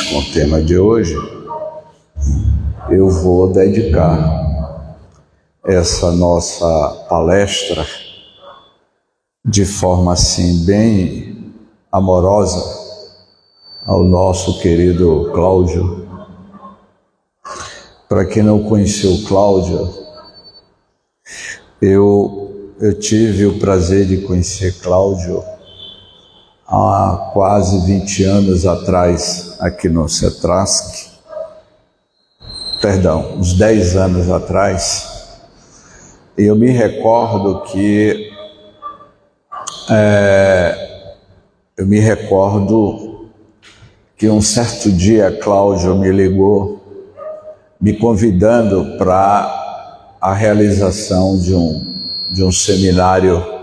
com o tema de hoje, eu vou dedicar essa nossa palestra de forma assim bem amorosa ao nosso querido Cláudio. Para quem não conheceu o Cláudio, eu tive o prazer de conhecer Cláudio há quase 20 anos atrás aqui no CETRASC, uns 10 anos atrás. Eu me recordo que um certo dia Cláudio me ligou, me convidando para a realização de um seminário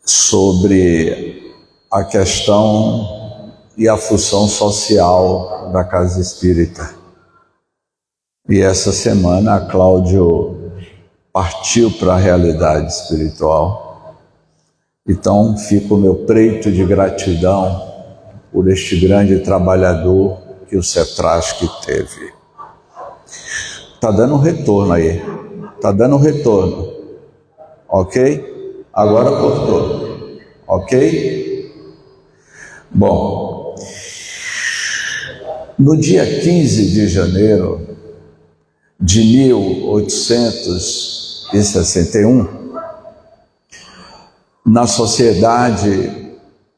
sobre a questão e a função social da Casa Espírita. E essa semana a Cláudio partiu para a realidade espiritual. Então fica o meu preito de gratidão por este grande trabalhador que o CETRASC teve. Está dando retorno aí, está dando retorno, ok? Agora cortou, ok? Bom, no dia 15 de janeiro de 1861, na Sociedade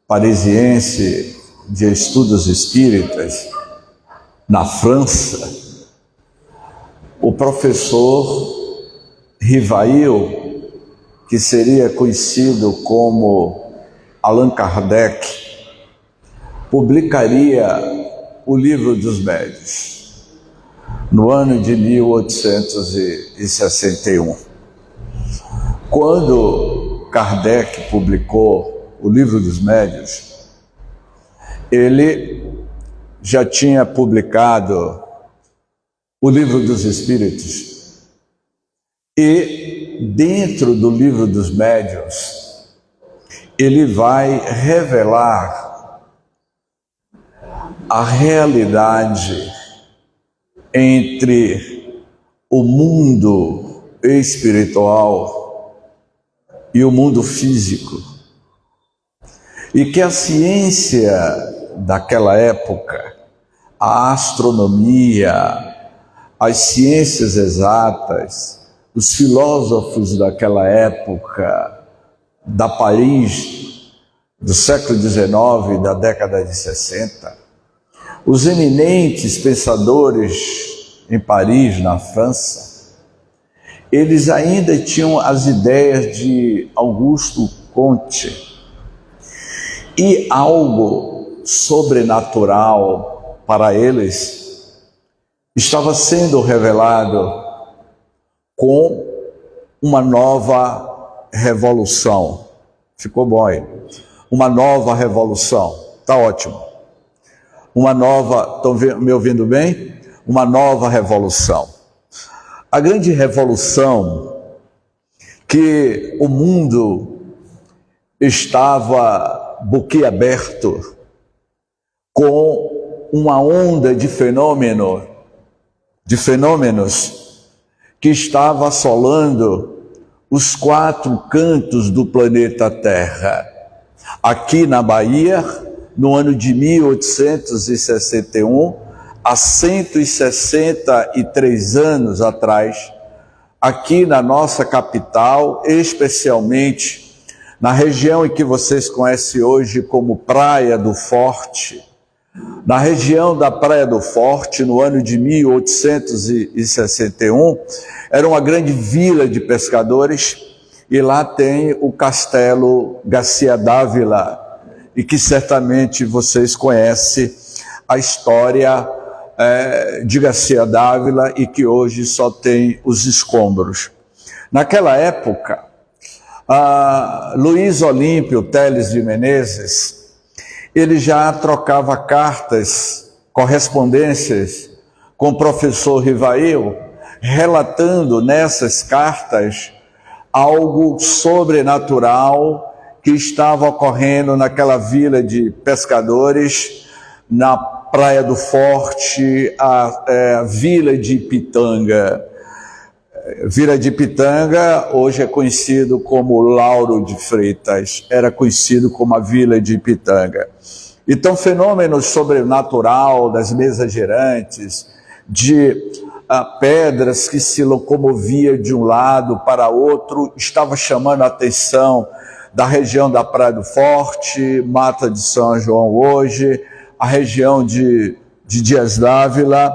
Parisiense de Estudos Espíritas, na França, o professor Rivail, que seria conhecido como Allan Kardec, publicaria o Livro dos Médiuns no ano de 1861. Quando Kardec publicou o Livro dos Médiuns, ele já tinha publicado o Livro dos Espíritos, e dentro do Livro dos Médiuns, ele vai revelar a realidade entre o mundo espiritual e o mundo físico. E que a ciência daquela época, a astronomia, as ciências exatas, os filósofos daquela época, da Paris, do século XIX, da década de 60, os eminentes pensadores em Paris, na França, eles ainda tinham as ideias de Auguste Comte, e algo sobrenatural para eles estava sendo revelado com uma nova revolução. Ficou bom aí? Uma nova revolução. Tá ótimo. Uma nova, estão me ouvindo bem? Uma nova revolução. A grande revolução que o mundo estava boquiaberto com uma onda de fenômenos que estava assolando os 4 cantos do planeta Terra. Aqui na Bahia, no ano de 1861, há 163 anos atrás, aqui na nossa capital, especialmente na região em que vocês conhecem hoje como Praia do Forte, na região da Praia do Forte, no ano de 1861, era uma grande vila de pescadores, e lá tem o Castelo Garcia Dávila, e que certamente vocês conhecem a história de Garcia Dávila, e que hoje só tem os escombros. Naquela época, Luiz Olímpio Teles de Menezes, ele já trocava cartas, correspondências com o professor Rivail, relatando nessas cartas algo sobrenatural que estava ocorrendo naquela vila de pescadores na Praia do Forte, a Vila de Ipitanga. Vila de Ipitanga hoje é conhecido como Lauro de Freitas, era conhecido como a Vila de Ipitanga. Então, fenômenos sobrenatural das mesas girantes, de pedras que se locomoviam de um lado para outro, estava chamando a atenção da região da Praia do Forte, Mata de São João hoje, a região de Dias d'Ávila,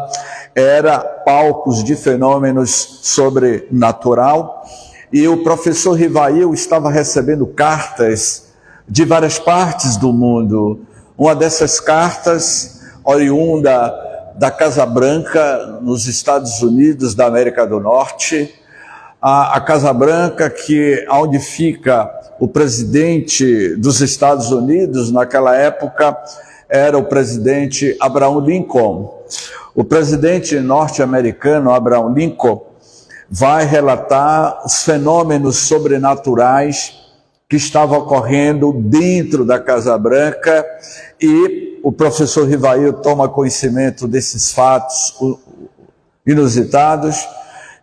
era palcos de fenômenos sobrenatural, e o professor Rivail estava recebendo cartas de várias partes do mundo. Uma dessas cartas, oriunda da Casa Branca, nos Estados Unidos da América do Norte, a Casa Branca, onde fica o presidente dos Estados Unidos naquela época, era o presidente Abraham Lincoln. O presidente norte-americano Abraham Lincoln vai relatar os fenômenos sobrenaturais que estavam ocorrendo dentro da Casa Branca, e o professor Rivail toma conhecimento desses fatos inusitados,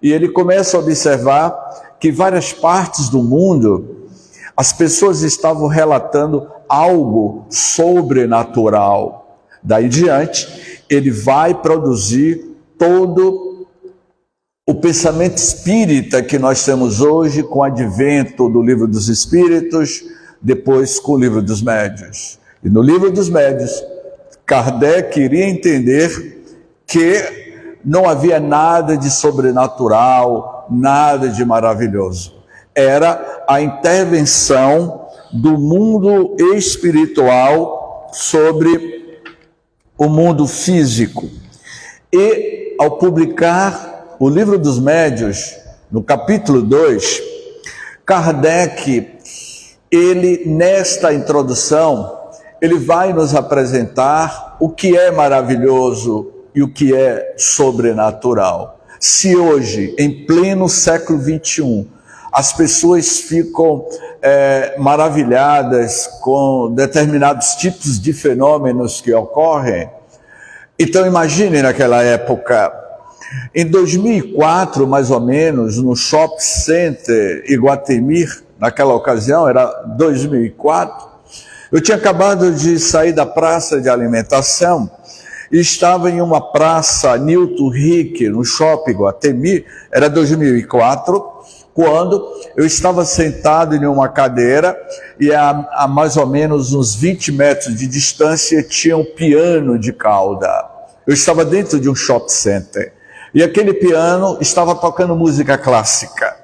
e ele começa a observar que várias partes do mundo as pessoas estavam relatando algo sobrenatural. Daí em diante, ele vai produzir todo o pensamento espírita que nós temos hoje, com o advento do Livro dos Espíritos, depois com o Livro dos Médiuns. E no Livro dos Médiuns, Kardec iria entender que não havia nada de sobrenatural, nada de maravilhoso. Era a intervenção do mundo espiritual sobre o mundo físico. E ao publicar o Livro dos Médiuns, no capítulo 2, Kardec, nesta introdução, ele vai nos apresentar o que é maravilhoso e o que é sobrenatural. Se hoje, em pleno século XXI, as pessoas ficam maravilhadas com determinados tipos de fenômenos que ocorrem, então imagine naquela época. Em 2004, mais ou menos, no Shopping Center Iguatemi, naquela ocasião, era 2004, eu tinha acabado de sair da praça de alimentação e estava em uma praça Newton Rick, no Shopping Iguatemi, era 2004, quando eu estava sentado em uma cadeira e a mais ou menos uns 20 metros de distância tinha um piano de cauda. Eu estava dentro de um shopping center e aquele piano estava tocando música clássica.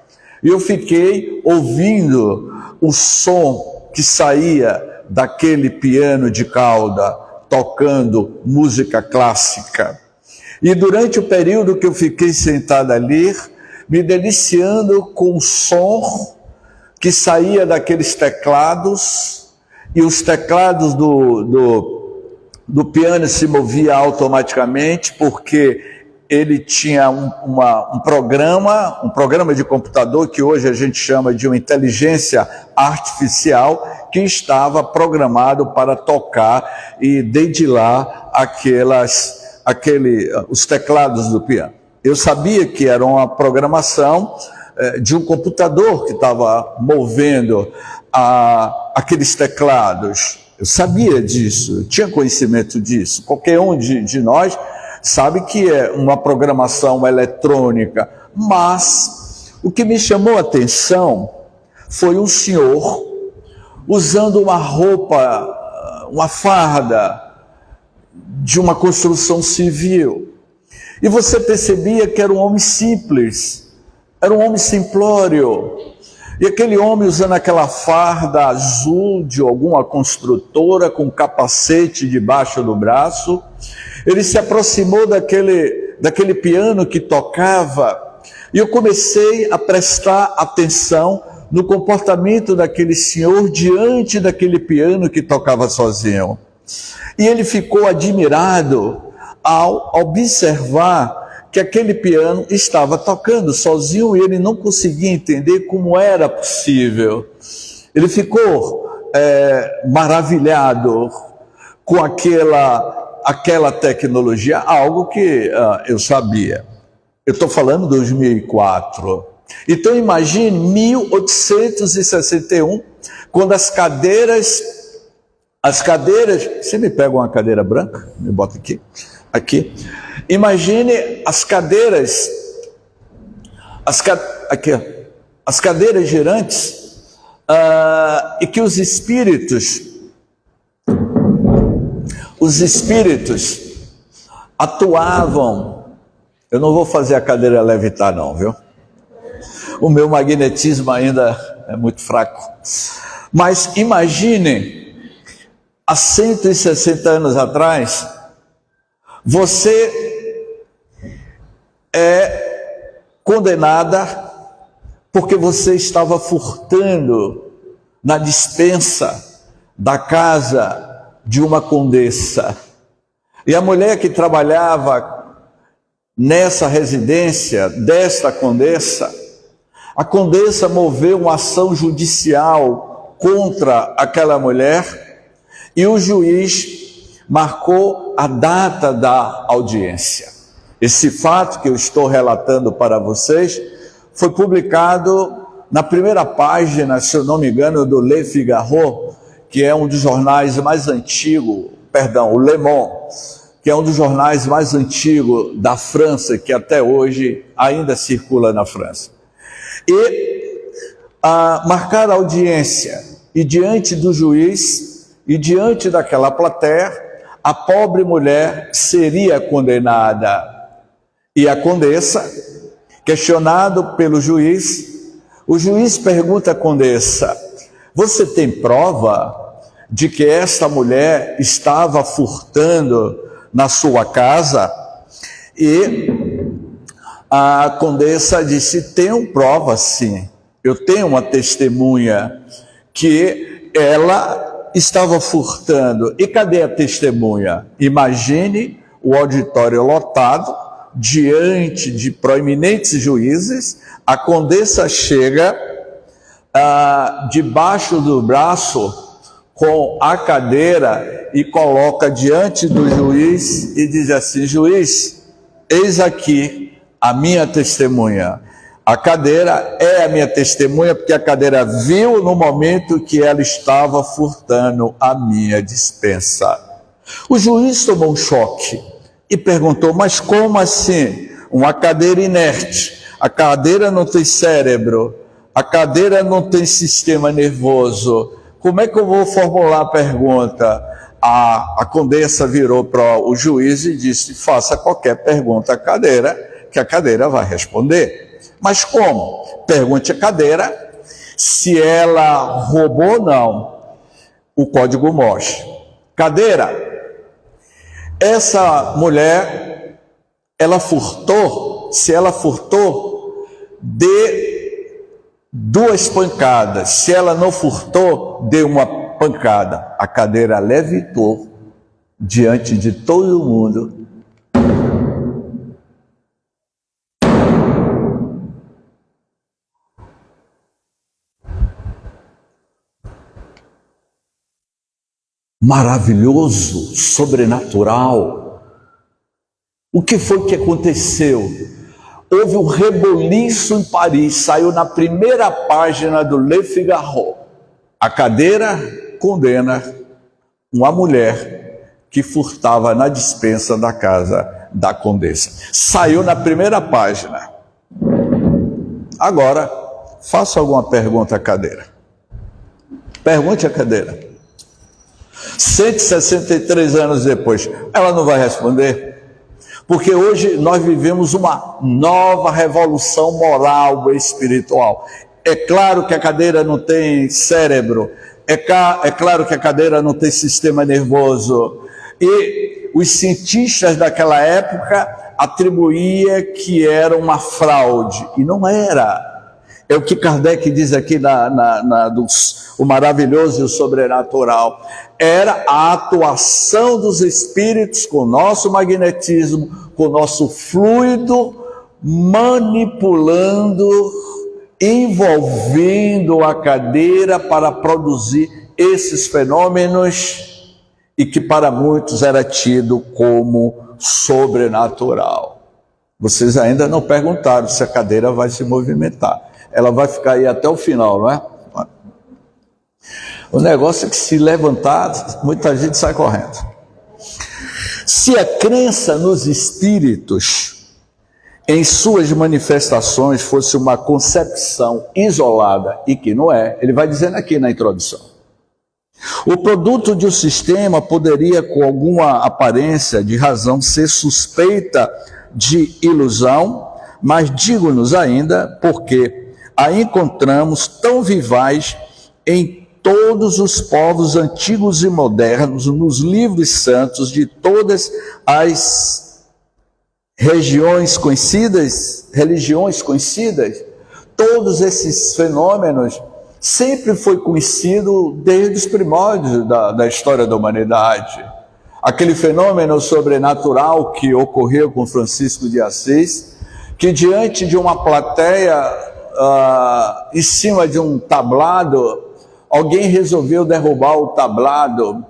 E eu fiquei ouvindo o som que saía daquele piano de cauda, tocando música clássica. E durante o período que eu fiquei sentado ali, me deliciando com o som que saía daqueles teclados, e os teclados do piano se moviam automaticamente, porque ele tinha um programa de computador que hoje a gente chama de uma inteligência artificial, que estava programado para tocar e dedilar os teclados do piano. Eu sabia que era uma programação de um computador que estava movendo aqueles teclados. Eu sabia disso, eu tinha conhecimento disso. Qualquer um de nós sabe que é uma programação eletrônica. Mas o que me chamou a atenção foi um senhor usando uma roupa, uma farda de uma construção civil. E você percebia que era um homem simples, era um homem simplório. E aquele homem usando aquela farda azul de alguma construtora, com capacete debaixo do braço, ele se aproximou daquele piano que tocava, e eu comecei a prestar atenção no comportamento daquele senhor diante daquele piano que tocava sozinho. E ele ficou admirado ao observar que aquele piano estava tocando sozinho e ele não conseguia entender como era possível. Ele ficou maravilhado com aquela tecnologia, algo que eu sabia. Eu estou falando de 2004. Então imagine 1861, quando as cadeiras, você me pega uma cadeira branca, me bota aqui. Imagine as cadeiras, as cadeiras girantes, e que os espíritos atuavam. Eu não vou fazer a cadeira levitar não, viu? O meu magnetismo ainda é muito fraco. Mas imagine, há 160 anos atrás, você é condenada porque você estava furtando na despensa da casa de uma condessa. E a mulher que trabalhava nessa residência desta condessa, a condessa moveu uma ação judicial contra aquela mulher e o juiz marcou a data da audiência. Esse fato que eu estou relatando para vocês foi publicado na primeira página, se eu não me engano, do Le Figaro, que é um dos jornais mais antigos, o Le Monde, que é um dos jornais mais antigos da França, que até hoje ainda circula na França. E marcar a audiência, e diante do juiz, e diante daquela plateia, a pobre mulher seria condenada. E a condessa, questionado pelo juiz, o juiz pergunta à condessa: você tem prova de que esta mulher estava furtando na sua casa? E a condessa disse: tenho prova sim, eu tenho uma testemunha que ela estava furtando. E cadê a testemunha? Imagine o auditório lotado, diante de proeminentes juízes. A condessa chega debaixo do braço com a cadeira e coloca diante do juiz e diz assim: juiz, eis aqui a minha testemunha. A cadeira é a minha testemunha porque a cadeira viu no momento que ela estava furtando a minha despensa. O juiz tomou um choque e perguntou: mas como assim? Uma cadeira inerte, a cadeira não tem cérebro, a cadeira não tem sistema nervoso, como é que eu vou formular a pergunta? A condessa virou para o juiz e disse: faça qualquer pergunta à cadeira, que a cadeira vai responder. Mas como? Pergunte à cadeira se ela roubou ou não. O código Morse. Cadeira, essa mulher, ela furtou? Se ela furtou, dê 2 pancadas. Se ela não furtou, dê uma pancada. A cadeira levitou diante de todo mundo. Maravilhoso, sobrenatural. O que foi que aconteceu? Houve um reboliço em Paris, saiu na primeira página do Le Figaro. A cadeira condena uma mulher que furtava na despensa da casa da condessa. Saiu na primeira página. Agora, faça alguma pergunta à cadeira. Pergunte à cadeira. 163 anos depois, ela não vai responder, porque hoje nós vivemos uma nova revolução moral e espiritual. É claro que a cadeira não tem cérebro, é claro que a cadeira não tem sistema nervoso, e os cientistas daquela época atribuíam que era uma fraude, e não era. É o que Kardec diz aqui o maravilhoso e o sobrenatural. Era a atuação dos espíritos com o nosso magnetismo, com o nosso fluido, manipulando, envolvendo a cadeira para produzir esses fenômenos. e que para muitos era tido como sobrenatural. Vocês ainda não perguntaram se a cadeira vai se movimentar. Ela vai ficar aí até o final, não é? O negócio é que se levantar, muita gente sai correndo. Se a crença nos espíritos em suas manifestações fosse uma concepção isolada, e que não é, ele vai dizendo aqui na introdução. O produto de um sistema poderia, com alguma aparência de razão, ser suspeita de ilusão, mas digo-nos ainda, porque a encontramos tão vivaz em todos os povos antigos e modernos, nos livros santos de todas as religiões conhecidas, todos esses fenômenos sempre foi conhecido desde os primórdios da história da humanidade. Aquele fenômeno sobrenatural que ocorreu com Francisco de Assis, que diante de uma plateia, em cima de um tablado, alguém resolveu derrubar o tablado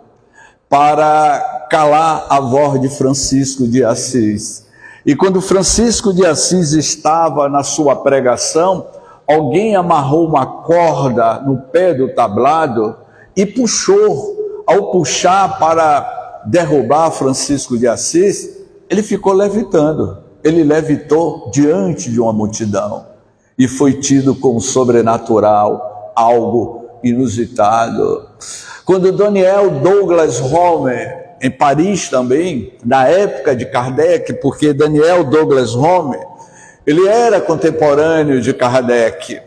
para calar a voz de Francisco de Assis. E quando Francisco de Assis estava na sua pregação, alguém amarrou uma corda no pé do tablado e puxou. Ao puxar para derrubar Francisco de Assis, ele ficou levitando. Ele levitou diante de uma multidão e foi tido como sobrenatural, algo inusitado. Quando Daniel Douglas Home, em Paris também, na época de Kardec, porque Daniel Douglas Home, ele era contemporâneo de Kardec,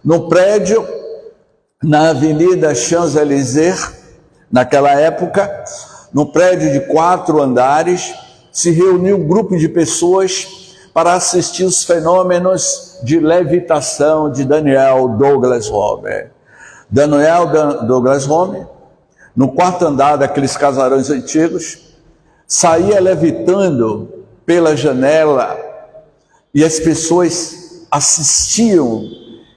no prédio, na Avenida Champs-Élysées, naquela época, no prédio de 4 andares, se reuniu um grupo de pessoas para assistir os fenômenos de levitação de Daniel Douglas Home. Daniel Douglas Home, no 4º andar daqueles casarões antigos, saía levitando pela janela e as pessoas assistiam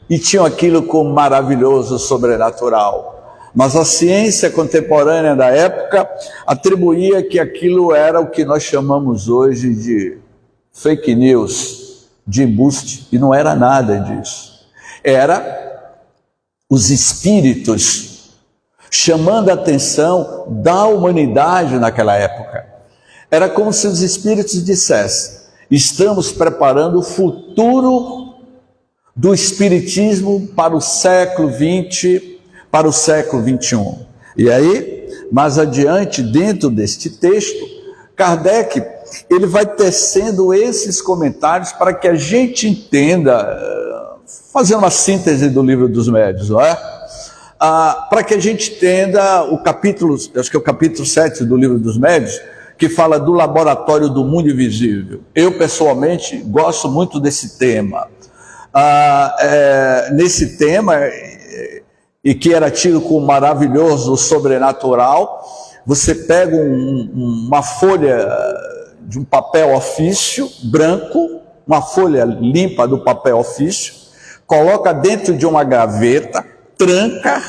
e tinham aquilo como maravilhoso, sobrenatural. Mas a ciência contemporânea da época atribuía que aquilo era o que nós chamamos hoje de fake news, de embuste, e não era nada disso. Era os espíritos chamando a atenção da humanidade naquela época. Era como se os espíritos dissessem: estamos preparando o futuro do espiritismo para o século XX, para o século XXI. E aí, mais adiante, dentro deste texto, Kardec, ele vai tecendo esses comentários para que a gente entenda, fazendo uma síntese do Livro dos Médiuns, não é? Para que a gente entenda o capítulo, acho que é o capítulo 7 do Livro dos Médiuns, que fala do laboratório do mundo invisível. Eu, pessoalmente, gosto muito desse tema. Nesse tema, e que era tido como maravilhoso, sobrenatural, você pega uma folha de um papel ofício branco, uma folha limpa do papel ofício, coloca dentro de uma gaveta, tranca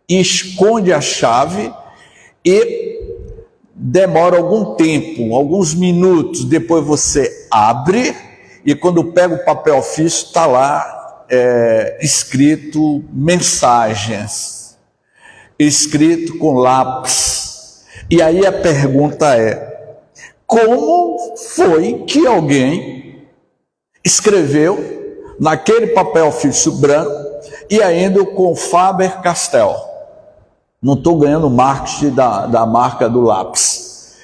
e esconde a chave e demora algum tempo, alguns minutos, depois você abre e quando pega o papel ofício está lá escrito mensagens, escrito com lápis. E aí a pergunta é: como foi que alguém escreveu naquele papel ofício branco e ainda com Faber-Castell? Não estou ganhando marketing da marca do lápis.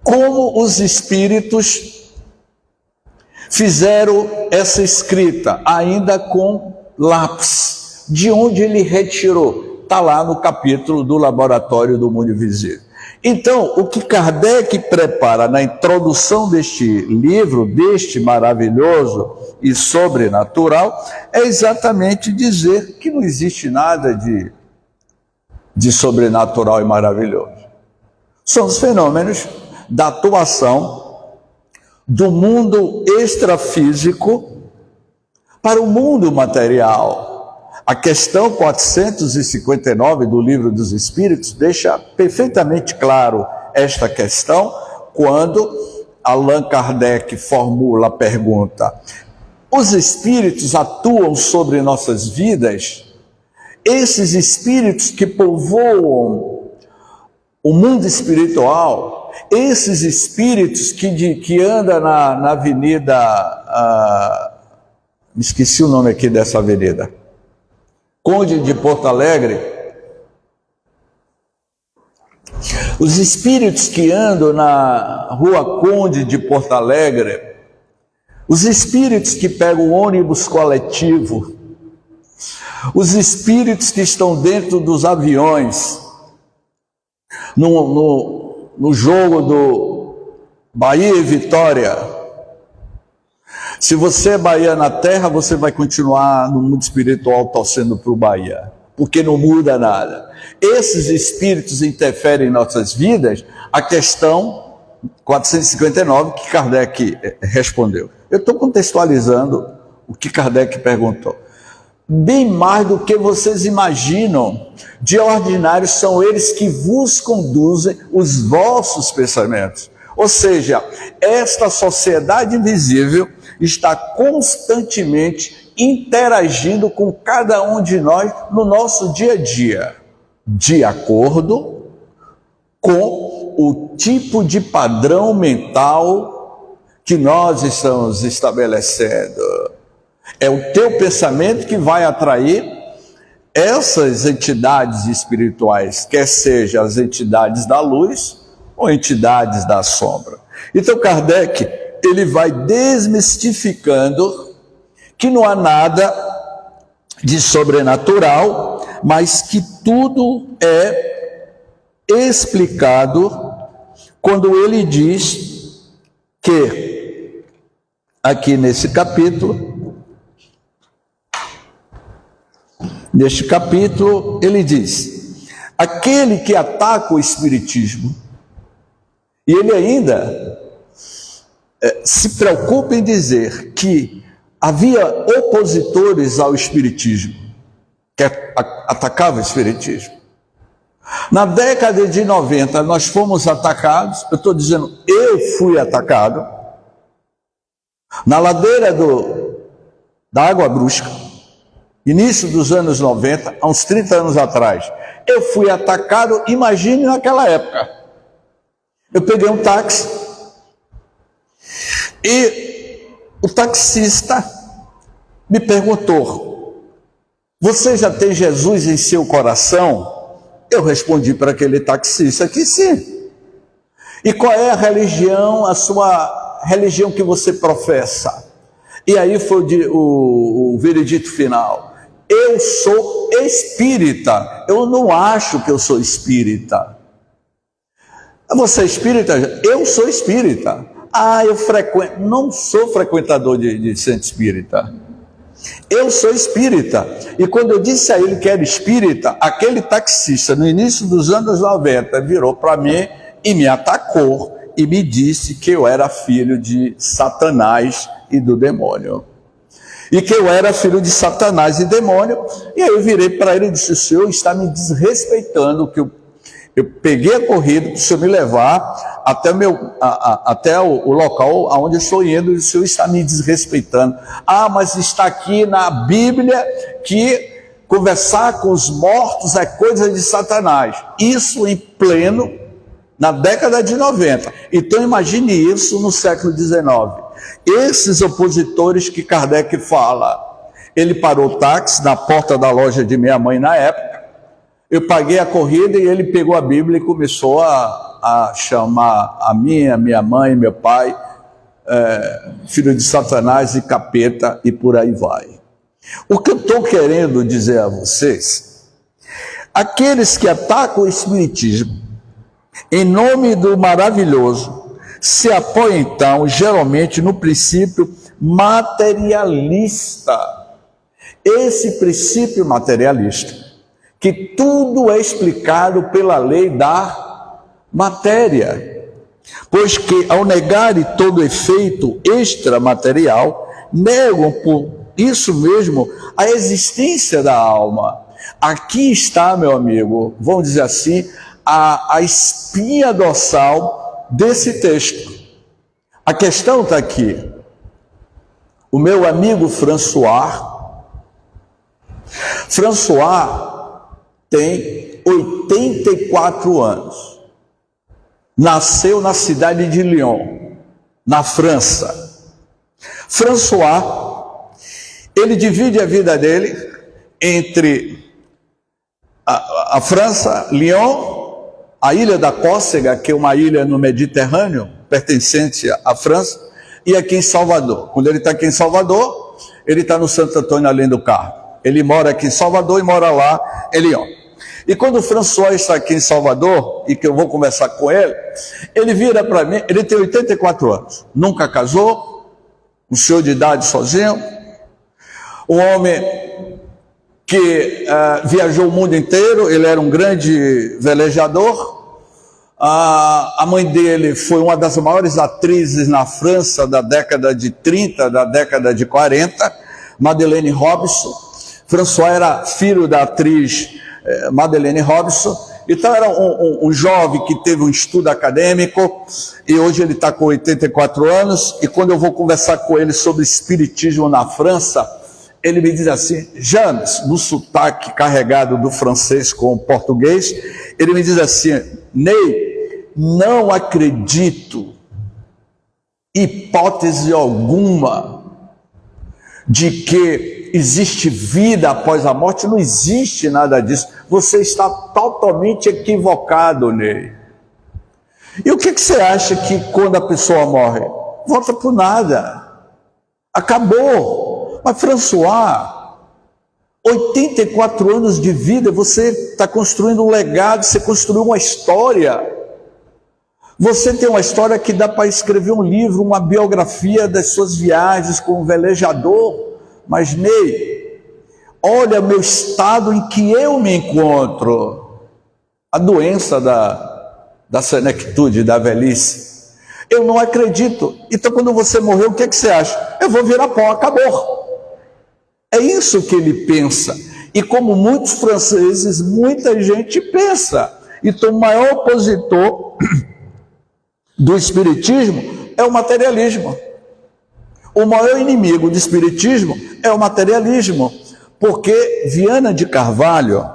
Como os espíritos fizeram essa escrita, ainda com lápis? De onde ele retirou? Está lá no capítulo do Laboratório do Mundo Invisível. Então, o que Kardec prepara na introdução deste livro, deste maravilhoso e sobrenatural, é exatamente dizer que não existe nada de sobrenatural e maravilhoso. São os fenômenos da atuação do mundo extrafísico para o mundo material. A questão 459 do Livro dos Espíritos deixa perfeitamente claro esta questão quando Allan Kardec formula a pergunta: os espíritos atuam sobre nossas vidas? Esses espíritos que povoam o mundo espiritual, esses espíritos que andam na avenida, me esqueci o nome aqui dessa avenida, Conde de Porto Alegre, os espíritos que andam na rua Conde de Porto Alegre, os espíritos que pegam o ônibus coletivo, os espíritos que estão dentro dos aviões, no jogo do Bahia e Vitória. Se você é Bahia na terra, você vai continuar no mundo espiritual torcendo para o Bahia, porque não muda nada. Esses espíritos interferem em nossas vidas. A questão 459 que Kardec respondeu. Eu estou contextualizando o que Kardec perguntou. Bem mais do que vocês imaginam, de ordinário são eles que vos conduzem os vossos pensamentos. Ou seja, esta sociedade invisível está constantemente interagindo com cada um de nós no nosso dia a dia, de acordo com o tipo de padrão mental que nós estamos estabelecendo. É o teu pensamento que vai atrair essas entidades espirituais, quer sejam as entidades da luz ou entidades da sombra. Então Kardec, ele vai desmistificando que não há nada de sobrenatural, mas que tudo é explicado quando ele diz que, aqui neste capítulo, ele diz: aquele que ataca o espiritismo, e ele ainda se preocupa em dizer que havia opositores ao espiritismo, que atacavam o espiritismo. Na década de 90, nós fomos atacados, eu estou dizendo, eu fui atacado, na ladeira da Água Brusca, início dos anos 90, há uns 30 anos atrás. Eu fui atacado, imagine naquela época. Eu peguei um táxi e o taxista me perguntou: você já tem Jesus em seu coração? Eu respondi para aquele taxista que sim. E qual é a religião, a sua religião que você professa? E aí foi o veredito final: eu sou espírita. Eu não acho que eu sou espírita. Você é espírita? Eu sou espírita. Eu não sou frequentador de centro espírita. Eu sou espírita. E quando eu disse a ele que era espírita, aquele taxista, no início dos anos 90, virou para mim e me atacou e me disse que eu era filho de Satanás e do demônio. E que eu era filho de Satanás e demônio. E aí eu virei para ele e disse: o senhor está me desrespeitando, que eu peguei a corrida para o senhor me levar até o local aonde eu estou indo, e o senhor está me desrespeitando. Mas está aqui na Bíblia que conversar com os mortos é coisa de Satanás. Isso em pleno, na década de 90. Então imagine isso no século XIX. Esses opositores que Kardec fala, ele parou o táxi na porta da loja de minha mãe na época. Eu paguei a corrida e ele pegou a Bíblia e começou a chamar a minha mãe, meu pai, filho de Satanás e capeta, e por aí vai. O que eu estou querendo dizer a vocês: aqueles que atacam o espiritismo em nome do maravilhoso se apoiam então geralmente no princípio materialista. Esse princípio materialista, que tudo é explicado pela lei da matéria, pois que ao negarem todo efeito extramaterial, negam Isso mesmo, a existência da alma. Aqui está, meu amigo, vamos dizer assim, a espinha dorsal desse texto. A questão está aqui. O meu amigo François tem 84 anos. Nasceu na cidade de Lyon, na França. François, ele divide a vida dele entre a França, Lyon, a ilha da Córcega, que é uma ilha no Mediterrâneo, pertencente à França, e aqui em Salvador. Quando ele está aqui em Salvador, ele está no Santo Antônio Além do Carmo. Ele mora aqui em Salvador e mora lá em Lyon. E quando o François está aqui em Salvador, e que eu vou conversar com ele, ele vira para mim, ele tem 84 anos, nunca casou, um senhor de idade sozinho, um homem que viajou o mundo inteiro, ele era um grande velejador. A mãe dele foi uma das maiores atrizes na França da década de 30, da década de 40, Madeleine Robson. François era filho da atriz Madeleine Robson. Então era um jovem que teve um estudo acadêmico, e hoje ele está com 84 anos, e quando eu vou conversar com ele sobre espiritismo na França, ele me diz assim, James, no sotaque carregado do francês com o português, ele me diz assim, Ney, não acredito, hipótese alguma, de que existe vida após a morte. Não existe nada disso. Você está totalmente equivocado, Ney. E o que você acha que quando a pessoa morre? Volta por nada. Acabou. Mas François, 84 anos de vida, você está construindo um legado, você construiu uma história. Você tem uma história que dá para escrever um livro, uma biografia das suas viagens como velejador. Mas, Ney, olha meu estado em que eu me encontro. A doença da senectude, da velhice. Eu não acredito. Então, quando você morrer, o que você acha? Eu vou virar pó, acabou. É isso que ele pensa. E como muitos franceses, muita gente pensa. Então, o maior opositor do espiritismo é o materialismo. O maior inimigo do espiritismo é o materialismo, porque Viana de Carvalho,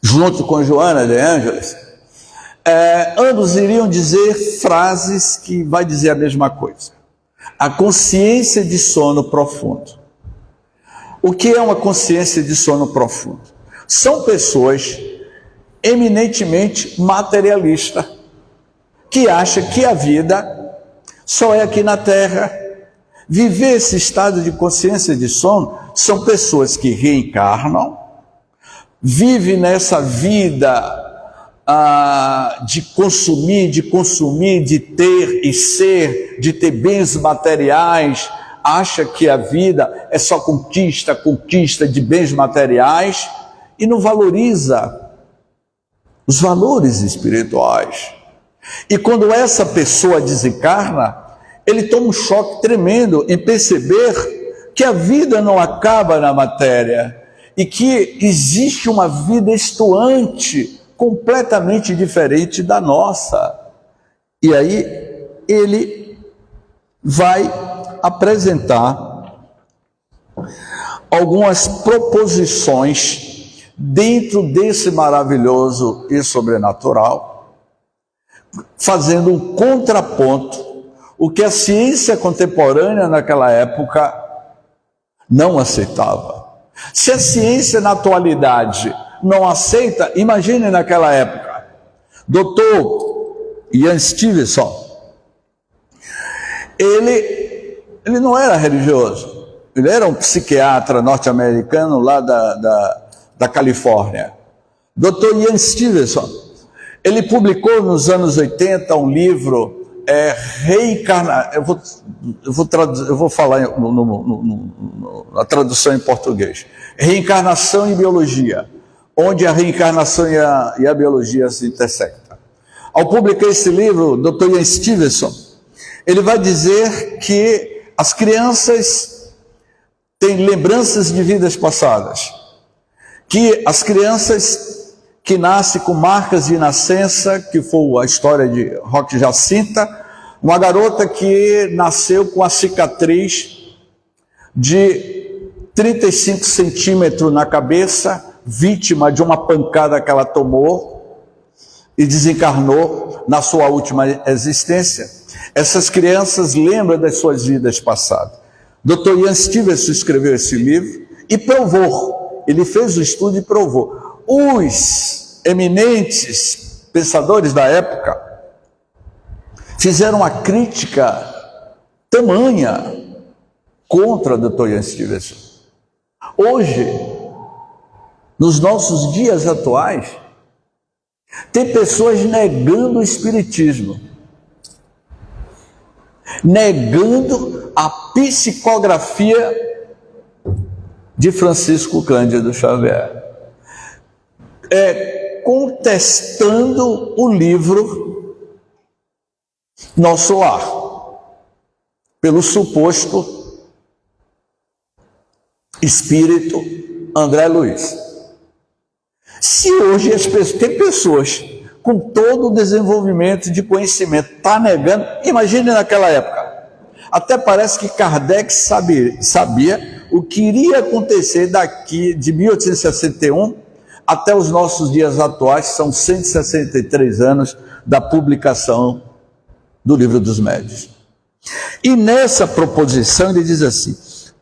junto com Joana de Ângeles, ambos iriam dizer frases que vai dizer a mesma coisa. A consciência de sono profundo. O que é uma consciência de sono profundo? São pessoas eminentemente materialistas, que acha que a vida só é aqui na Terra. Viver esse estado de consciência de sono são pessoas que reencarnam, vivem nessa vida de consumir, de ter e ser, de ter bens materiais, acha que a vida é só conquista de bens materiais e não valoriza os valores espirituais. E quando essa pessoa desencarna, ele toma um choque tremendo em perceber que a vida não acaba na matéria e que existe uma vida estuante completamente diferente da nossa. E aí ele vai apresentar algumas proposições dentro desse maravilhoso e sobrenatural, fazendo um contraponto, o que a ciência contemporânea naquela época não aceitava. Se a ciência na atualidade não aceita, imagine naquela época. Dr. Ian Stevenson, ele não era religioso, ele era um psiquiatra norte-americano lá da Califórnia. Dr. Ian Stevenson, ele publicou nos anos 80 um livro, eu vou falar na tradução em português, Reencarnação e Biologia, onde a reencarnação e a biologia se intersectam. Ao publicar esse livro, Dr. Ian Stevenson, ele vai dizer que as crianças têm lembranças de vidas passadas. Que as crianças que nascem com marcas de nascença, que foi a história de Roque Jacinta, uma garota que nasceu com a cicatriz de 35 centímetros na cabeça, vítima de uma pancada que ela tomou e desencarnou na sua última existência. Essas crianças lembram das suas vidas passadas. Dr. Ian Stevenson escreveu esse livro e provou, ele fez o estudo e provou. Os eminentes pensadores da época fizeram uma crítica tamanha contra o Dr. Ian Stevenson. Hoje, nos nossos dias atuais, tem pessoas negando o espiritismo, negando a psicografia de Francisco Cândido Xavier, contestando o livro Nosso Lar, pelo suposto espírito André Luiz. Se hoje as pessoas, tem pessoas com todo o desenvolvimento de conhecimento, está negando, imagine naquela época. Até parece que Kardec sabia o que iria acontecer daqui de 1861 até os nossos dias atuais, são 163 anos da publicação do Livro dos Médiuns. E nessa proposição ele diz assim: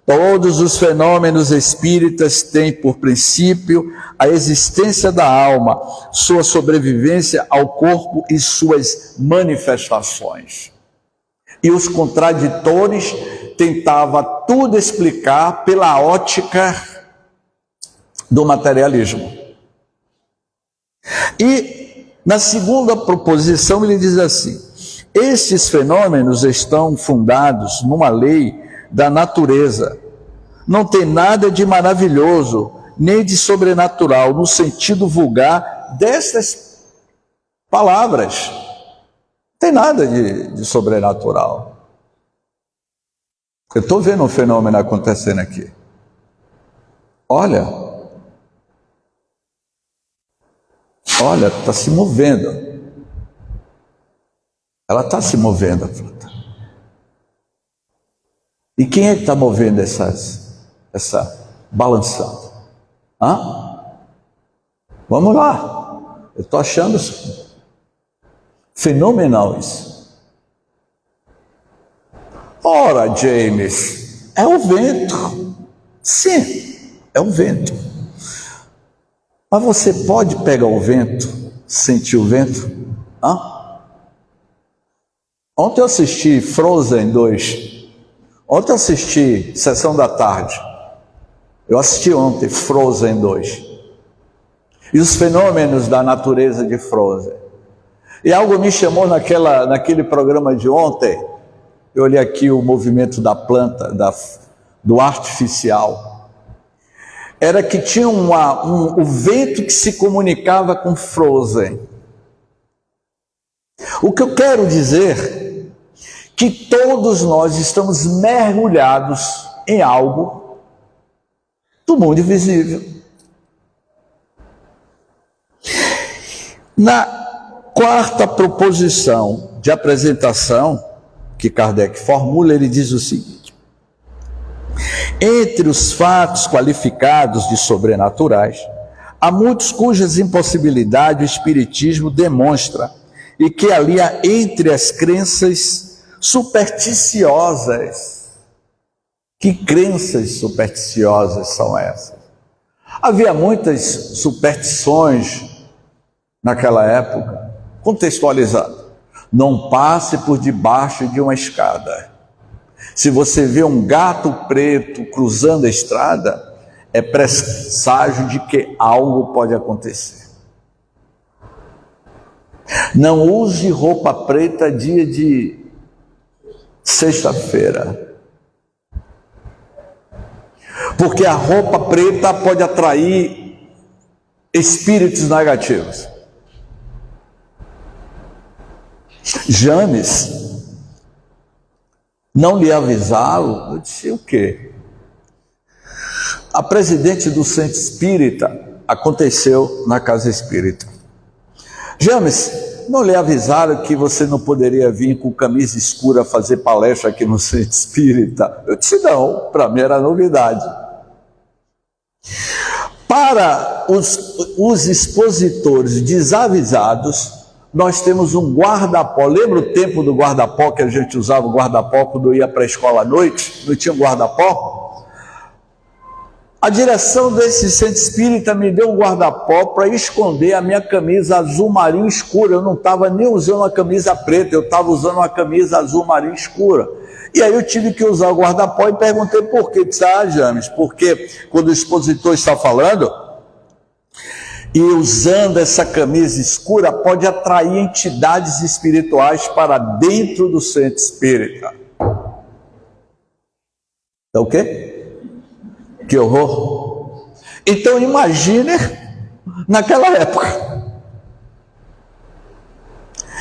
todos os fenômenos espíritas têm por princípio a existência da alma, sua sobrevivência ao corpo e suas manifestações. E os contraditores tentavam tudo explicar pela ótica do materialismo. E na segunda proposição ele diz assim: estes fenômenos estão fundados numa lei da natureza. Não tem nada de maravilhoso, nem de sobrenatural, no sentido vulgar destas palavras. Não tem nada de sobrenatural. Eu estou vendo um fenômeno acontecendo aqui. Olha, está se movendo. Ela está se movendo, a fruta. E quem é que está movendo essa balançando? Vamos lá. Eu estou achando fenomenal isso. Ora, James, é o vento. Sim, é o vento. Mas você pode pegar o vento, sentir o vento? Ontem eu assisti Frozen 2. Ontem eu assisti Sessão da Tarde. Eu assisti ontem Frozen 2. E os fenômenos da natureza de Frozen. E algo me chamou naquele programa de ontem. Eu olhei aqui o movimento da planta, do artificial. Era que tinha o vento que se comunicava com Frozen. O que eu quero dizer que todos nós estamos mergulhados em algo do mundo invisível. Na quarta proposição de apresentação que Kardec formula, ele diz o seguinte: entre os fatos qualificados de sobrenaturais, há muitos cujas impossibilidade o Espiritismo demonstra e que alia entre as crenças supersticiosas. Que crenças supersticiosas são essas? Havia muitas superstições naquela época, contextualizado. Não passe por debaixo de uma escada. Se você vê um gato preto cruzando a estrada, é presságio de que algo pode acontecer. Não use roupa preta dia de sexta-feira, porque a roupa preta pode atrair espíritos negativos. James, não lhe avisaram? Eu disse: o quê? A presidente do Centro Espírita aconteceu na Casa Espírita. James, não lhe avisaram que você não poderia vir com camisa escura fazer palestra aqui no Centro Espírita? Eu disse não, para mim era novidade. Para os expositores desavisados, nós temos um guarda-pó. Lembra o tempo do guarda-pó que a gente usava o guarda-pó quando ia para a escola à noite? Não tinha um guarda-pó? A direção desse Centro Espírita me deu um guarda-pó para esconder a minha camisa azul marinho escura. Eu não estava nem usando uma camisa preta, eu estava usando uma camisa azul marinho escura. E aí eu tive que usar o guarda-pó e perguntei por quê. Disse, James, porque quando o expositor está falando e usando essa camisa escura, pode atrair entidades espirituais para dentro do Centro Espírita. É o quê? Que horror! Então imagine naquela época.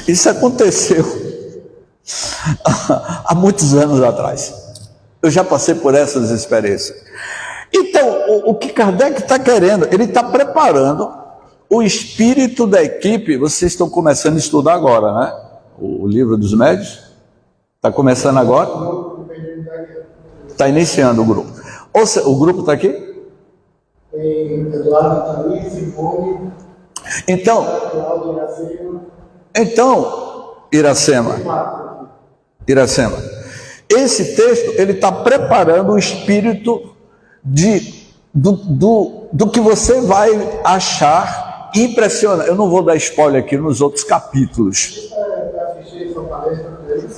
Isso aconteceu há muitos anos atrás. Eu já passei por essas experiências. Então, o que Kardec está querendo? Ele está preparando o espírito da equipe. Vocês estão começando a estudar agora, né? O livro dos médios. Está começando agora? Está iniciando o grupo. Ou seja, o grupo está aqui? Tem Eduardo, Thaís, Simone. Então, Iracema, esse texto ele está preparando o espírito do que você vai achar impressionante. Eu não vou dar spoiler aqui nos outros capítulos.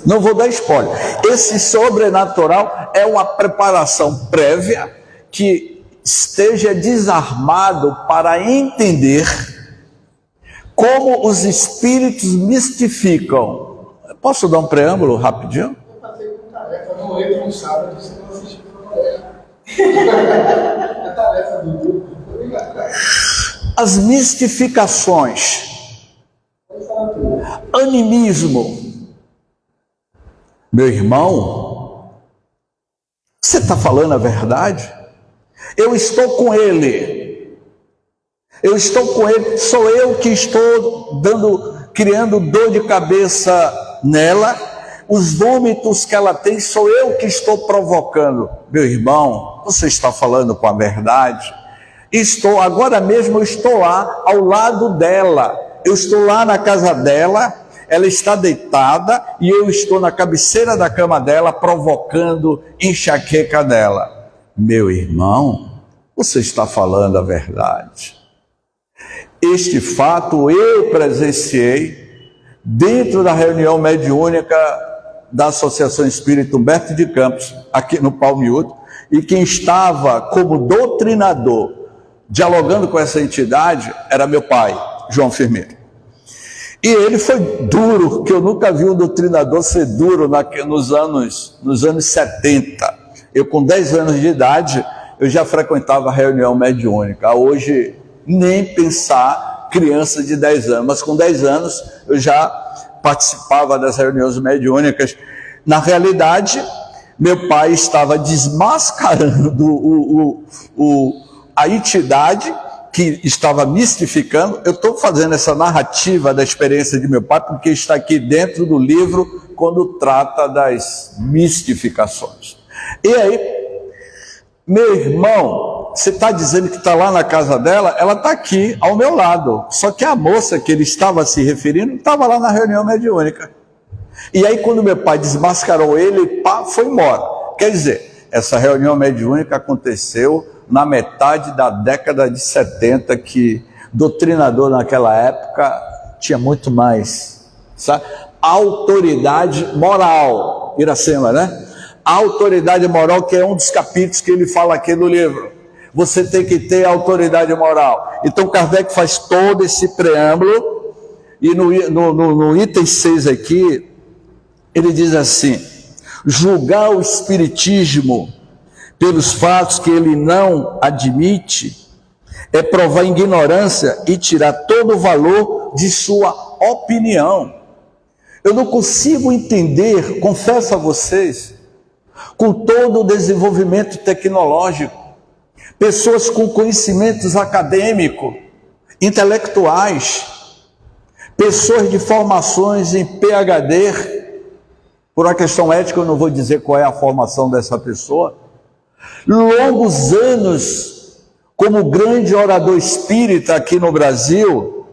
Não vou dar spoiler. Esse sobrenatural é uma preparação prévia que esteja desarmado para entender como os espíritos mistificam. Posso dar um preâmbulo rapidinho? Eu passei com tarefa, não entro no sábado se não assistir a tarefa. É tarefa do grupo. As mistificações, animismo. Meu irmão, você está falando a verdade? Eu estou com ele. Eu estou com ele. Sou eu que estou criando dor de cabeça nela. Os vômitos que ela tem, sou eu que estou provocando. Meu irmão, você está falando com a verdade? Agora mesmo eu estou lá ao lado dela. Eu estou lá na casa dela. Ela está deitada e eu estou na cabeceira da cama dela provocando enxaqueca dela. Meu irmão, você está falando a verdade. Este fato eu presenciei dentro da reunião mediúnica da Associação Espírita Humberto de Campos, aqui no Palmiúdo, e quem estava como doutrinador, dialogando com essa entidade, era meu pai, João Firmino. E ele foi duro, que eu nunca vi um doutrinador ser duro nos anos 70. Eu, com 10 anos de idade, eu já frequentava a reunião mediúnica. Hoje, nem pensar criança de 10 anos. Mas com 10 anos, eu já participava das reuniões mediúnicas. Na realidade, meu pai estava desmascarando a entidade que estava mistificando. Eu estou fazendo essa narrativa da experiência de meu pai, porque está aqui dentro do livro, quando trata das mistificações. E aí, meu irmão, você está dizendo que está lá na casa dela? Ela está aqui, ao meu lado. Só que a moça que ele estava se referindo, estava lá na reunião mediúnica. E aí, quando meu pai desmascarou ele, foi embora. Quer dizer, essa reunião mediúnica aconteceu na metade da década de 70, que doutrinador naquela época tinha muito mais, sabe? Autoridade moral, Iracema, né? A autoridade moral, que é um dos capítulos que ele fala aqui no livro. Você tem que ter autoridade moral. Então Kardec faz todo esse preâmbulo, e no item 6 aqui, ele diz assim: julgar o espiritismo pelos fatos que ele não admite é provar ignorância e tirar todo o valor de sua opinião. Eu não consigo entender, confesso a vocês, com todo o desenvolvimento tecnológico, pessoas com conhecimentos acadêmicos, intelectuais, pessoas de formações em PhD. Por uma questão ética, eu não vou dizer qual é a formação dessa pessoa. Longos anos como grande orador espírita aqui no Brasil,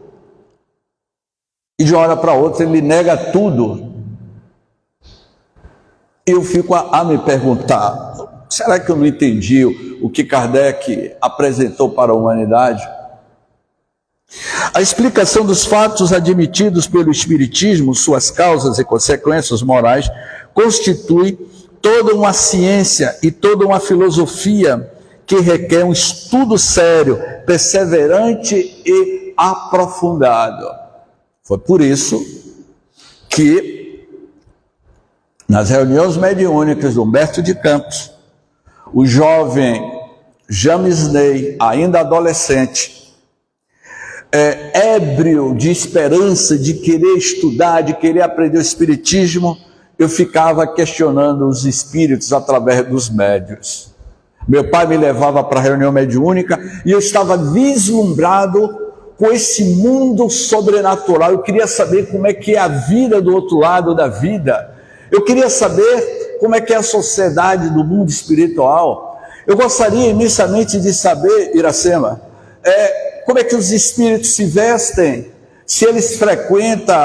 e de uma hora para outra ele nega tudo. Eu fico a me perguntar, será que eu não entendi o que Kardec apresentou para a humanidade? A explicação dos fatos admitidos pelo Espiritismo, suas causas e consequências morais, constitui toda uma ciência e toda uma filosofia que requer um estudo sério, perseverante e aprofundado. Foi por isso que, nas reuniões mediúnicas de Humberto de Campos, o jovem James Ney, ainda adolescente, ébrio de esperança, de querer estudar, de querer aprender o Espiritismo, eu ficava questionando os espíritos através dos médiuns. Meu pai me levava para a reunião mediúnica e eu estava vislumbrado com esse mundo sobrenatural. Eu queria saber como é que é a vida do outro lado da vida. Eu queria saber como é que é a sociedade do mundo espiritual. Eu gostaria imensamente de saber, Iracema, como é que os espíritos se vestem, se eles frequentam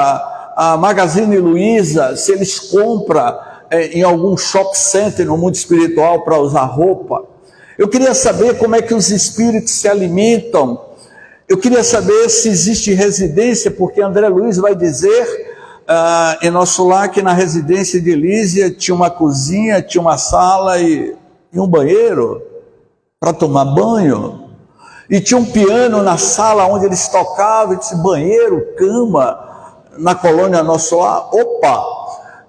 a Magazine Luiza, se eles compram em algum shopping center no mundo espiritual para usar roupa. Eu queria saber como é que os espíritos se alimentam. Eu queria saber se existe residência, porque André Luiz vai dizer em nosso lar que na residência de Lísia tinha uma cozinha, tinha uma sala e um banheiro para tomar banho. E tinha um piano na sala onde eles tocavam, e disse, banheiro, cama, na colônia Nosso Lar. Opa!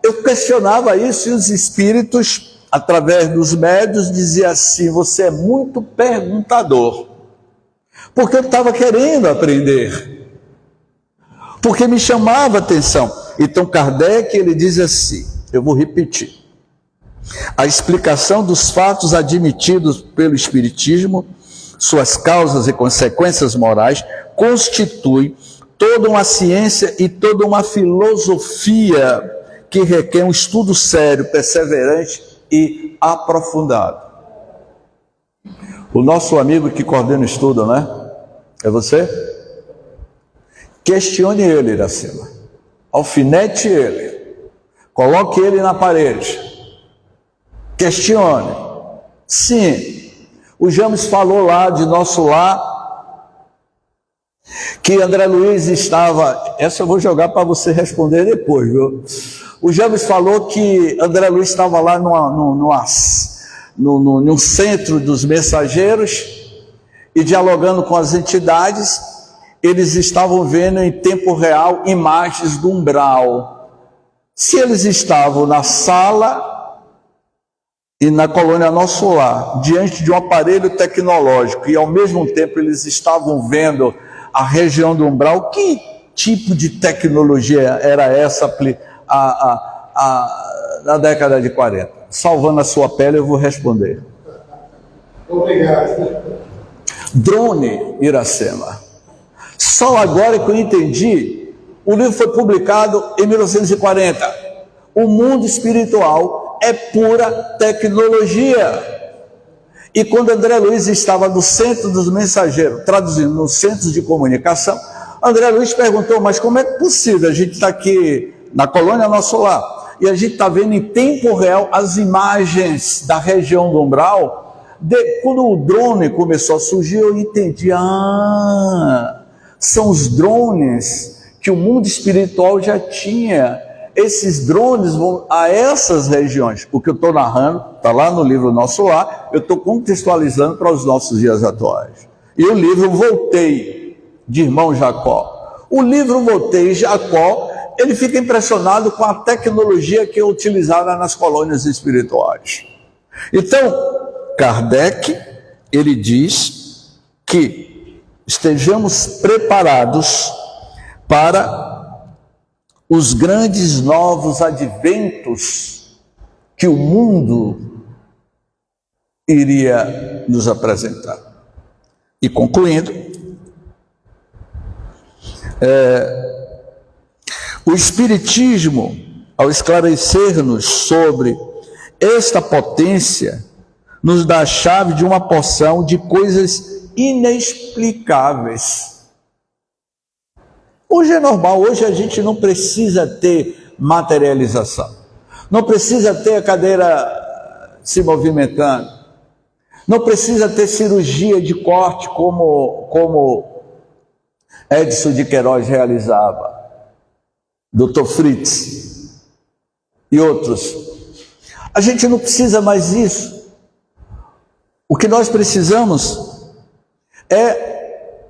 Eu questionava isso e os espíritos, através dos médiuns, diziam assim, você é muito perguntador. Porque eu estava querendo aprender. Porque me chamava a atenção. Então Kardec, ele diz assim, eu vou repetir. A explicação dos fatos admitidos pelo Espiritismo, suas causas e consequências morais, constitui toda uma ciência e toda uma filosofia que requer um estudo sério, perseverante e aprofundado. O nosso amigo que coordena o estudo, né? É você? Questione ele, Iracema. Alfinete ele. Coloque ele na parede. Questione. Sim. O James falou lá de Nosso Lar que André Luiz estava... Essa eu vou jogar para você responder depois, viu? O James falou que André Luiz estava lá num centro dos mensageiros e dialogando com as entidades, eles estavam vendo em tempo real imagens do umbral. Se eles estavam na sala e na colônia Nosso Lar, diante de um aparelho tecnológico, e ao mesmo tempo eles estavam vendo a região do umbral, que tipo de tecnologia era essa na década de 40? Salvando a sua pele, eu vou responder. Obrigado. Drone, Iracema. Só agora que eu entendi, o livro foi publicado em 1940. O mundo espiritual é pura tecnologia. E quando André Luiz estava no centro dos mensageiros, traduzindo, no centro de comunicação, André Luiz perguntou, mas como é possível? A gente está aqui na colônia Nosso Lar, e a gente está vendo em tempo real as imagens da região do umbral. Quando o drone começou a surgir, eu entendi, são os drones que o mundo espiritual já tinha. Esses drones vão a essas regiões. O que eu estou narrando está lá no livro Nosso Lar, eu estou contextualizando para os nossos dias atuais. E o livro Voltei, de Irmão Jacó. O livro Voltei, Jacó, ele fica impressionado com a tecnologia que é utilizada nas colônias espirituais. Então, Kardec, ele diz que estejamos preparados para os grandes novos adventos que o mundo iria nos apresentar. E concluindo, o Espiritismo, ao esclarecer-nos sobre esta potência, nos dá a chave de uma porção de coisas inexplicáveis. Hoje é normal, hoje a gente não precisa ter materialização, não precisa ter a cadeira se movimentando, não precisa ter cirurgia de corte como Edson de Queiroz realizava, Dr. Fritz e outros. A gente não precisa mais disso. O que nós precisamos é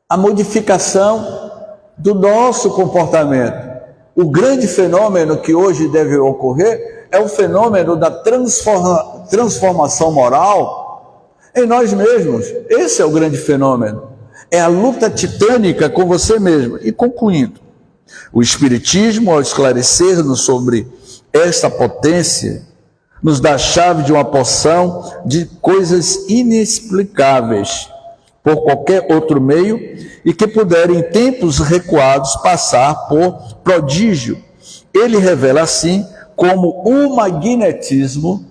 a modificação do nosso comportamento. O grande fenômeno que hoje deve ocorrer é o fenômeno da transformação moral em nós mesmos. Esse é o grande fenômeno. É a luta titânica com você mesmo. E concluindo, o Espiritismo, ao esclarecer-nos sobre esta potência, nos dá a chave de uma porção de coisas inexplicáveis por qualquer outro meio e que puderem, em tempos recuados, passar por prodígio. Ele revela, assim, como o magnetismo,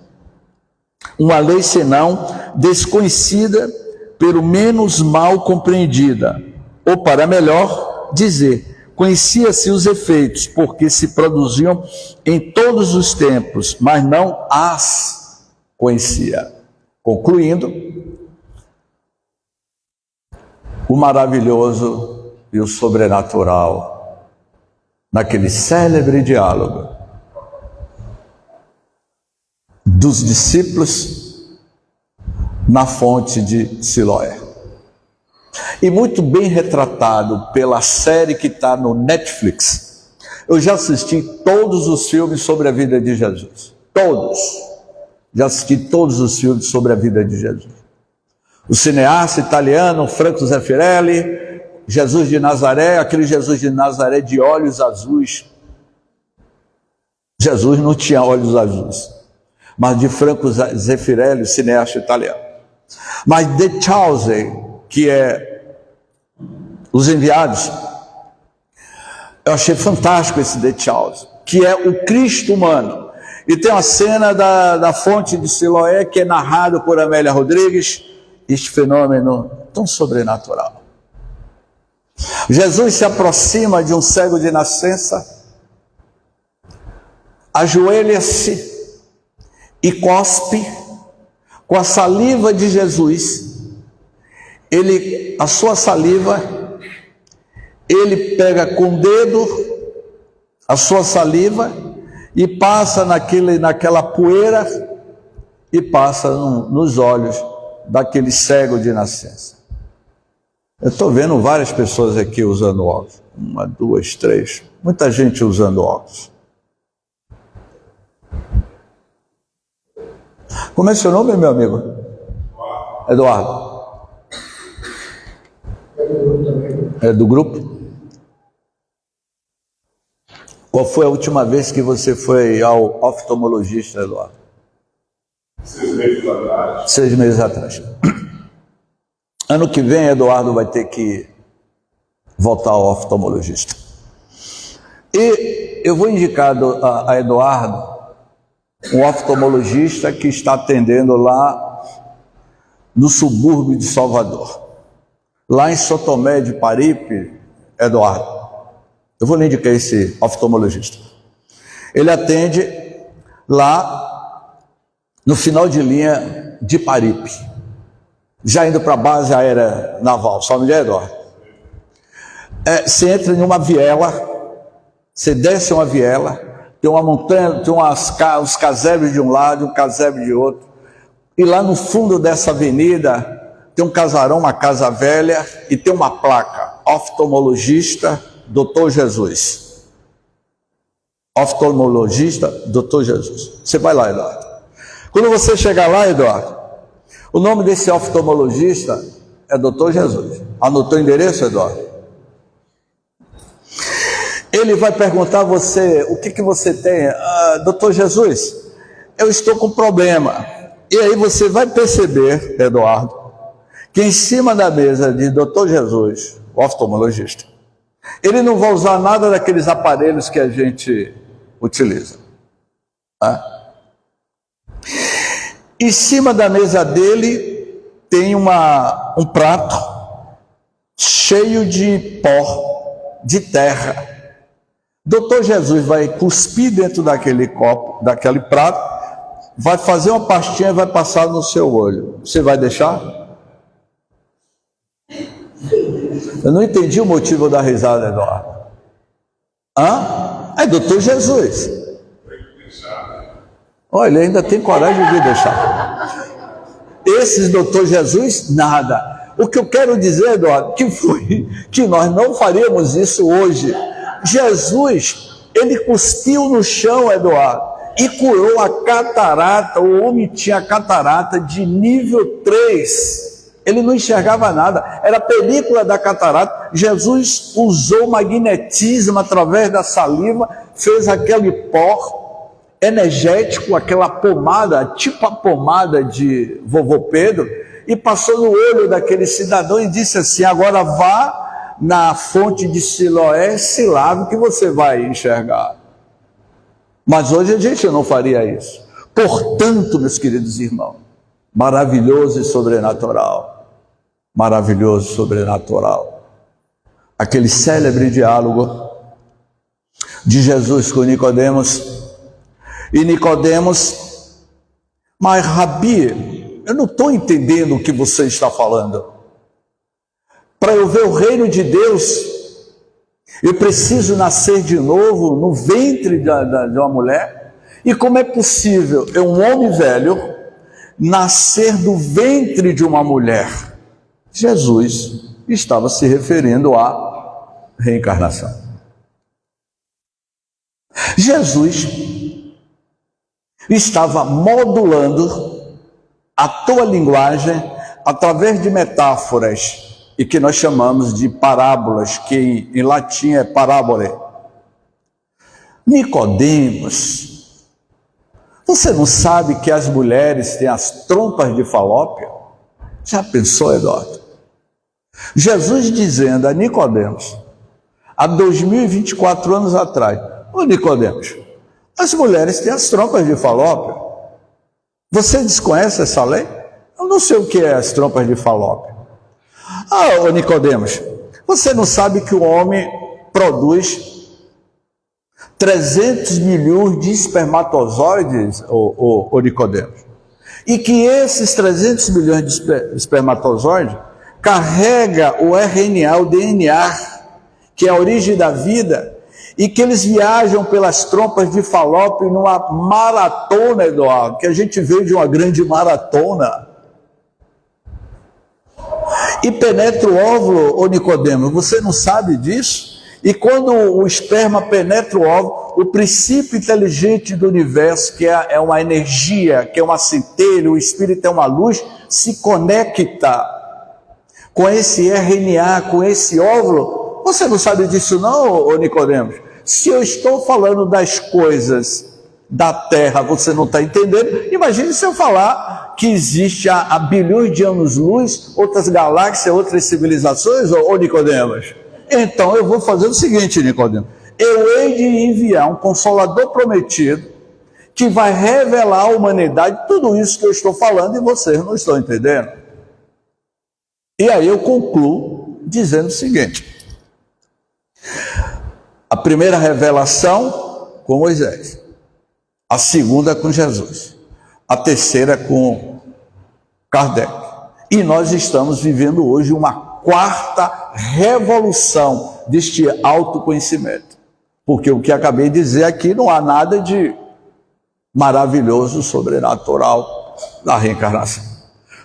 uma lei senão desconhecida, pelo menos mal compreendida, ou para melhor dizer, conhecia-se os efeitos, porque se produziam em todos os tempos, mas não as conhecia. Concluindo, o maravilhoso e o sobrenatural, naquele célebre diálogo dos discípulos na fonte de Siloé. E muito bem retratado pela série que está no Netflix. Eu já assisti todos os filmes sobre a vida de Jesus. Todos. Já assisti todos os filmes sobre a vida de Jesus. O cineasta italiano Franco Zeffirelli, Jesus de Nazaré, aquele Jesus de Nazaré de olhos azuis. Jesus não tinha olhos azuis, mas de Franco Zeffirelli, cineasta italiano. Mas de Chaucer, que é Os Enviados, eu achei fantástico esse de Chaucer, que é o Cristo humano. E tem uma cena da fonte de Siloé, que é narrado por Amélia Rodrigues, este fenômeno tão sobrenatural. Jesus se aproxima de um cego de nascença, ajoelha-se e cospe com a saliva de Jesus. A sua saliva, ele pega com o dedo a sua saliva e passa naquela poeira e passa nos olhos daquele cego de nascença. Eu estou vendo várias pessoas aqui usando óculos. 1, 2, 3. Muita gente usando óculos. Como é seu nome, meu amigo? Eduardo. É do grupo? Qual foi a última vez que você foi ao oftalmologista, Eduardo? 6 meses atrás. 6 meses atrás. Ano que vem, Eduardo vai ter que voltar ao oftalmologista. E eu vou indicar a Eduardo um oftalmologista que está atendendo lá no subúrbio de Salvador. Lá em São Tomé de Paripe, Eduardo. Eu vou lhe indicar esse oftalmologista. Ele atende lá no final de linha de Paripe, já indo para a base aérea naval, sabe onde é, Eduardo? Você entra em uma viela, você desce uma viela, tem uma montanha, tem uns casebres de um lado, um casebre de outro, e lá no fundo dessa avenida tem um casarão, uma casa velha, e tem uma placa, oftalmologista Dr. Jesus. Oftalmologista Dr. Jesus. Você vai lá, Eduardo. Quando você chegar lá, Eduardo, o nome desse oftalmologista é Dr. Jesus. Anotou o endereço, Eduardo? Ele vai perguntar a você, o que você tem? Dr. Jesus, eu estou com problema. E aí você vai perceber, Eduardo, que em cima da mesa de Dr. Jesus, o oftalmologista, ele não vai usar nada daqueles aparelhos que a gente utiliza. Tá? Em cima da mesa dele tem um prato cheio de pó, de terra. Doutor Jesus vai cuspir dentro daquele copo, daquele prato, vai fazer uma pastinha e vai passar no seu olho. Você vai deixar? Eu não entendi o motivo da risada, Eduardo. É Doutor Jesus. Olha, ele ainda tem coragem de deixar. Esses Doutor Jesus, nada. O que eu quero dizer, Eduardo, que nós não faríamos isso hoje. Jesus, ele cuspiu no chão, Eduardo, e curou a catarata. O homem tinha catarata de nível 3. Ele não enxergava nada, era a película da catarata. Jesus usou magnetismo através da saliva, fez aquele pó energético, aquela pomada, tipo a pomada de vovô Pedro, e passou no olho daquele cidadão e disse assim: agora vá na fonte de Siloé, se lave que você vai enxergar. Mas hoje a gente não faria isso. Portanto, meus queridos irmãos, maravilhoso e sobrenatural, maravilhoso, sobrenatural, aquele célebre diálogo de Jesus com Nicodemos. E Nicodemos: mas Rabi, eu não estou entendendo o que você está falando. Para eu ver o reino de Deus, eu preciso nascer de novo no ventre de uma mulher? E como é possível um homem velho nascer do ventre de uma mulher? Jesus estava se referindo à reencarnação. Jesus estava modulando a tua linguagem através de metáforas, e que nós chamamos de parábolas, que em latim é parábole. Nicodemos, você não sabe que as mulheres têm as trompas de falópio? Já pensou, Eduardo? Jesus dizendo a Nicodemos, há 2024 anos atrás: ô Nicodemos, as mulheres têm as trompas de falópio. Você desconhece essa lei? Eu não sei o que é as trompas de falópio. Ô Nicodemos, você não sabe que o homem produz 300 milhões de espermatozoides, ô Nicodemos? E que esses 300 milhões de espermatozoides carrega o RNA, o DNA, que é a origem da vida, e que eles viajam pelas trompas de falópio numa maratona, Eduardo, que a gente veio de uma grande maratona, e penetra o óvulo, ô Nicodemo, você não sabe disso? E quando o esperma penetra o óvulo, o princípio inteligente do universo, que é uma energia, que é uma centelha, o espírito é uma luz, se conecta com esse RNA, com esse óvulo. Você não sabe disso não, ô Nicodemos? Se eu estou falando das coisas da Terra, você não está entendendo. Imagine se eu falar que existe há bilhões de anos-luz, outras galáxias, outras civilizações, ô Nicodemos. Então eu vou fazer o seguinte, Nicodemos: eu hei de enviar um Consolador prometido que vai revelar à humanidade tudo isso que eu estou falando e vocês não estão entendendo. E aí eu concluo dizendo o seguinte: a primeira revelação com Moisés, a segunda com Jesus, a terceira com Kardec. E nós estamos vivendo hoje uma quarta revolução deste autoconhecimento. Porque o que acabei de dizer aqui não há nada de maravilhoso, sobrenatural na reencarnação.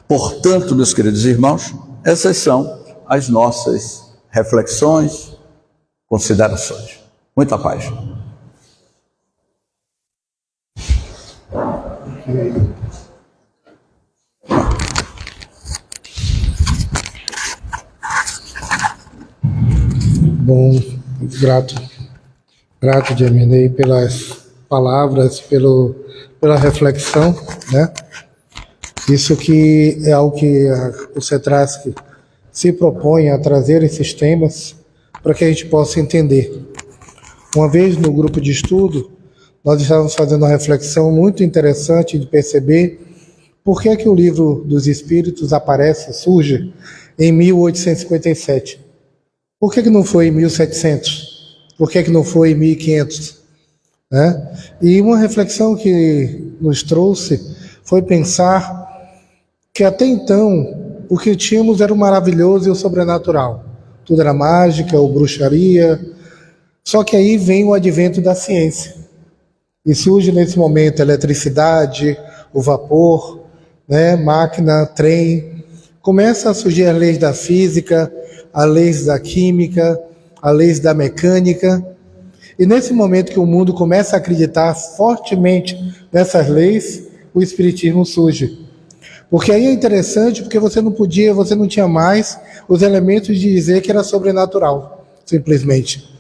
Portanto, meus queridos irmãos, essas são as nossas reflexões, considerações. Muita paz. Bom, grato Geminei pelas palavras, pela reflexão, né? Isso que é algo que o CETRASC se propõe a trazer esses temas para que a gente possa entender. Uma vez no grupo de estudo, nós estávamos fazendo uma reflexão muito interessante de perceber por que o Livro dos Espíritos surge em 1857. Por que não foi em 1700? Por que não foi em 1500? Né? E uma reflexão que nos trouxe foi pensar que até então o que tínhamos era o maravilhoso e o sobrenatural. Tudo era mágica ou bruxaria. Só que aí vem o advento da ciência. E surge nesse momento a eletricidade, o vapor, né, máquina, trem. Começa a surgir as leis da física, as leis da química, as leis da mecânica. E nesse momento que o mundo começa a acreditar fortemente nessas leis, o espiritismo surge. Porque aí é interessante, porque você não tinha mais os elementos de dizer que era sobrenatural, simplesmente.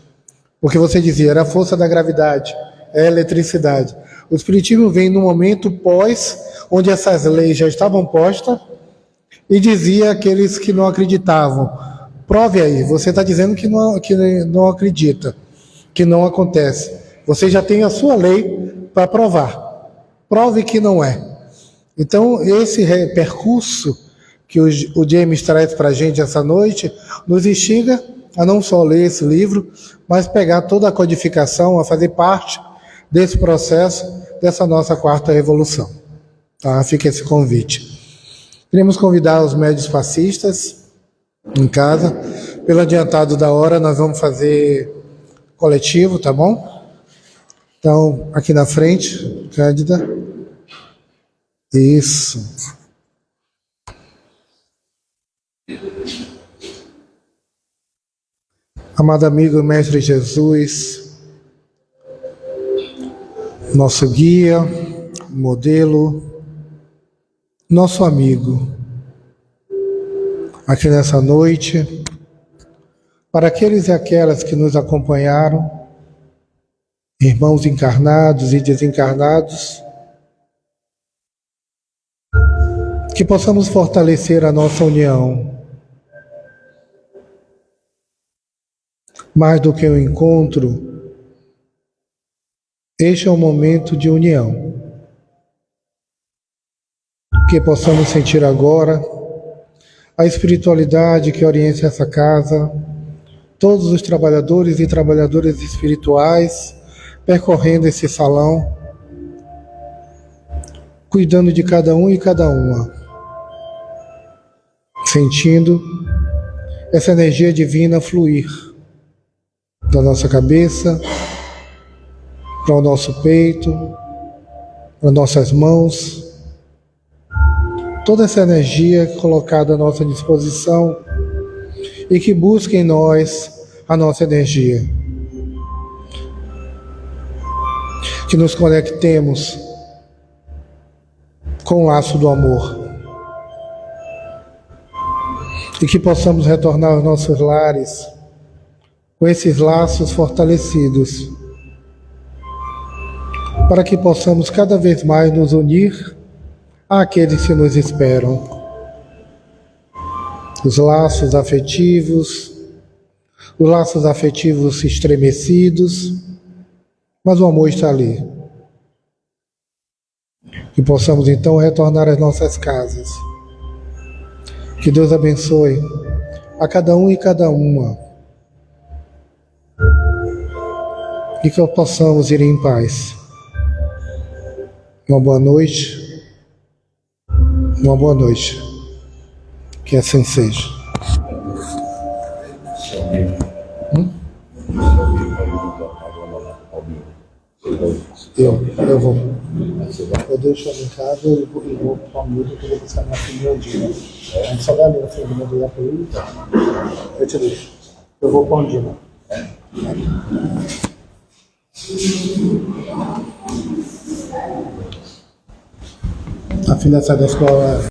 Porque você dizia, era a força da gravidade, é a eletricidade. O espiritismo vem no momento onde essas leis já estavam postas, e dizia àqueles que não acreditavam, prove aí, você está dizendo que não acredita, que não acontece. Você já tem a sua lei para provar. Prove que não é. Então, esse percurso que o James traz para a gente essa noite, nos instiga a não só ler esse livro, mas pegar toda a codificação, a fazer parte desse processo, dessa nossa quarta revolução. Tá? Fica esse convite. Queremos convidar os médios passistas em casa. Pelo adiantado da hora, nós vamos fazer coletivo, tá bom? Então, aqui na frente, Cândida. Isso. Amado amigo Mestre Jesus, nosso guia, modelo, nosso amigo, aqui nessa noite, para aqueles e aquelas que nos acompanharam, irmãos encarnados e desencarnados, que possamos fortalecer a nossa união. Mais do que um encontro, este é um momento de união. Que possamos sentir agora a espiritualidade que orienta essa casa, todos os trabalhadores e trabalhadoras espirituais percorrendo esse salão, cuidando de cada um e cada uma, sentindo essa energia divina fluir da nossa cabeça para o nosso peito, para nossas mãos, toda essa energia colocada à nossa disposição e que busca em nós a nossa energia. Que nos conectemos com o laço do amor e que possamos retornar aos nossos lares com esses laços fortalecidos, para que possamos cada vez mais nos unir àqueles que nos esperam. Os laços afetivos estremecidos, mas o amor está ali. Que possamos então retornar às nossas casas. Que Deus abençoe a cada um e cada uma. E que possamos ir em paz. Uma boa noite. Uma boa noite. Que assim seja. Eu vou. Eu deixo ela em casa e vou para o mundo que eu vou buscar minha filha Andina. A gente só vai ali na frente do meu para ele. Eu te deixo. Eu vou para o Andina. A filha sai da escola.